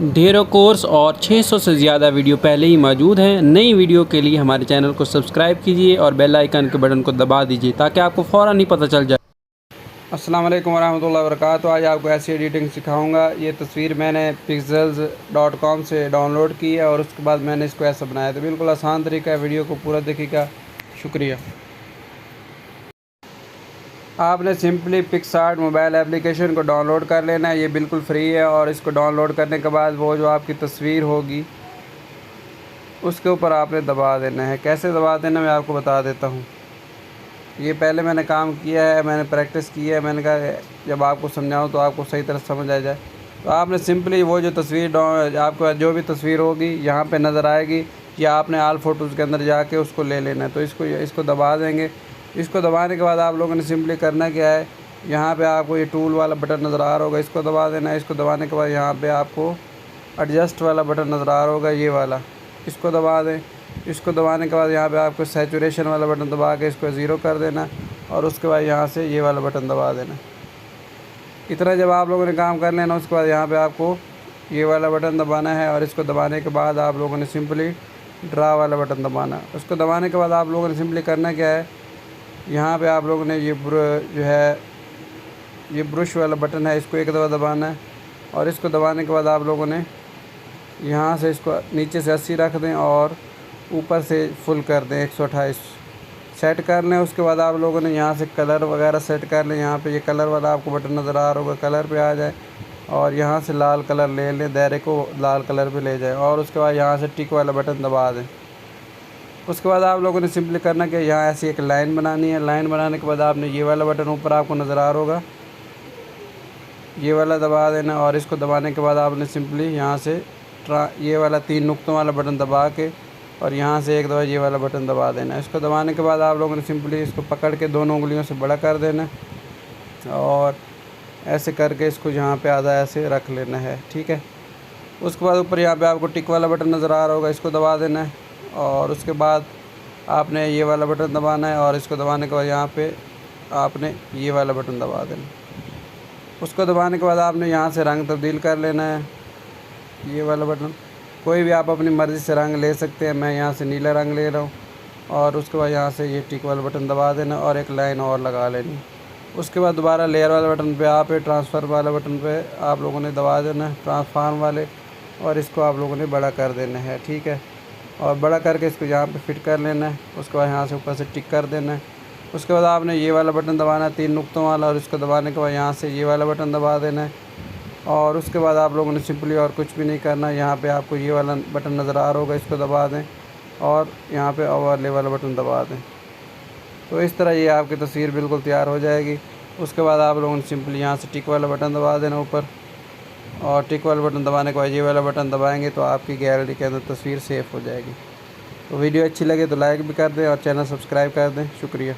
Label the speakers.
Speaker 1: ढेरों कोर्स और 600 से ज़्यादा वीडियो पहले ही मौजूद हैं। नई वीडियो के लिए हमारे चैनल को सब्सक्राइब कीजिए और बेल आइकन के बटन को दबा दीजिए ताकि आपको फ़ौरन ही पता चल जाए।
Speaker 2: अस्सलाम वालेकुम वरहमतुल्लाहि वबरकातुहू। आज आपको ऐसी एडिटिंग सिखाऊंगा। ये तस्वीर मैंने pixels.com से डाउनलोड की है और उसके बाद मैंने इसको ऐसा बनाया। तो बिल्कुल आसान तरीका है, वीडियो को पूरा देखिएगा। शुक्रिया। आपने सिंपली पिक्सआर्ट मोबाइल एप्लीकेशन को डाउनलोड कर लेना है। ये बिल्कुल फ्री है और इसको डाउनलोड करने के बाद वो जो आपकी तस्वीर होगी उसके ऊपर आपने दबा देना है। कैसे दबा देना मैं आपको बता देता हूँ। ये पहले मैंने काम किया है, मैंने प्रैक्टिस की है। मैंने कहा जब आपको समझाऊँ तो आपको सही तरह समझ आ जाए। तो आपने सिंपली वो जो तस्वीर आपको जो भी तस्वीर होगी यहाँ पे नज़र आएगी, या आपने आल फोटोज़ के अंदर जाके उसको ले लेना है। तो इसको दबा देंगे। इसको दबाने के बाद आप लोगों ने सिंपली करना क्या है, यहाँ पे आपको ये टूल वाला बटन नज़र आ रहा होगा, इसको दबा देना है। इसको दबाने के बाद यहाँ पे आपको एडजस्ट वाला बटन नज़र आ रहा होगा, ये वाला, इसको दबा दें। इसको दबाने के बाद यहाँ पे आपको सैचुरेशन वाला बटन दबा के इसको 0 कर देना और उसके बाद यहाँ से ये वाला बटन दबा देना। इतना जब आप लोगों ने काम कर लेना, उसके बाद यहाँ पे आपको ये वाला बटन दबाना है और इसको दबाने के बाद आप लोगों ने सिंपली ड्रा वाला बटन दबाना। उसको दबाने के बाद आप लोगों ने सिंपली करना क्या है, यहाँ पे आप लोगों ने ये ब्रश वाला बटन है, इसको एक दफ़ा दबाना है और इसको दबाने के बाद आप लोगों ने यहाँ से इसको नीचे से 80 रख दें और ऊपर से फुल कर दें 128 सेट कर लें। उसके बाद आप लोगों ने यहाँ से कलर वगैरह सेट कर लें। यहाँ पे ये कलर वाला आपको बटन नज़र आ रहा होगा, कलर पे आ जाए और यहाँ से लाल कलर ले लें, दायरे को लाल कलर पे ले जाए और उसके बाद यहाँ से टिक वाला बटन दबा दें। उसके बाद आप लोगों ने सिंपली करना कि यहाँ ऐसी एक लाइन बनानी है। लाइन बनाने के बाद आपने ये वाला बटन ऊपर आपको नज़र आ रहा होगा, ये वाला दबा देना और इसको दबाने के बाद आपने सिंपली यहाँ से ये वाला 3 नुक्तों वाला बटन दबा के और यहाँ से एक दफ़ा ये वाला बटन दबा देना। इसको दबाने के बाद आप लोगों ने सिंपली इसको पकड़ के दोनों उंगलियों से बड़ा कर देना और ऐसे करके इसको यहाँ पे आधा ऐसे रख लेना है, ठीक है। उसके बाद ऊपर यहाँ पे आपको टिक वाला बटन नज़र आ रहा होगा, इसको दबा देना है और उसके बाद आपने ये वाला बटन दबाना है और इसको दबाने के बाद यहाँ पे आपने ये वाला बटन दबा देना। उसको दबाने के बाद आपने यहाँ से रंग तब्दील कर लेना है, ये वाला बटन। कोई भी आप अपनी मर्ज़ी से रंग ले सकते हैं। मैं यहाँ से नीला रंग ले रहा हूँ और उसके बाद यहाँ से ये टिक वाला बटन दबा देना और एक लाइन और लगा लेनी। उसके बाद दोबारा लेयर वाले बटन पे आप ट्रांसफ़र वाला बटन पे आप लोगों ने दबा देना है, ट्रांसफार्म वाले, और इसको आप लोगों ने बड़ा कर देना है, ठीक है। और बड़ा करके इसको यहाँ पे फिट कर लेना है। उसके बाद यहाँ से ऊपर से टिक कर देना है। उसके बाद आपने ये वाला बटन दबाना है 3 नुक्तों वाला और इसको दबाने के बाद यहाँ से ये वाला बटन दबा देना है और उसके बाद आप लोगों ने सिंपली और कुछ भी नहीं करना। यहाँ पे आपको ये वाला बटन नज़र आ रहा होगा, इसको दबा दें और यहाँ पे ओवरले वाला बटन दबा दें। तो इस तरह ये आपकी तस्वीर बिल्कुल तैयार हो जाएगी। उसके बाद आप लोगों ने सिंपली यहाँ से टिक वाला बटन दबा देना ऊपर और टिक वाला बटन दबाने के बाद ये वाला बटन दबाएंगे तो आपकी गैलरी के अंदर तस्वीर सेव हो जाएगी। तो वीडियो अच्छी लगे तो लाइक भी कर दें और चैनल सब्सक्राइब कर दें। शुक्रिया।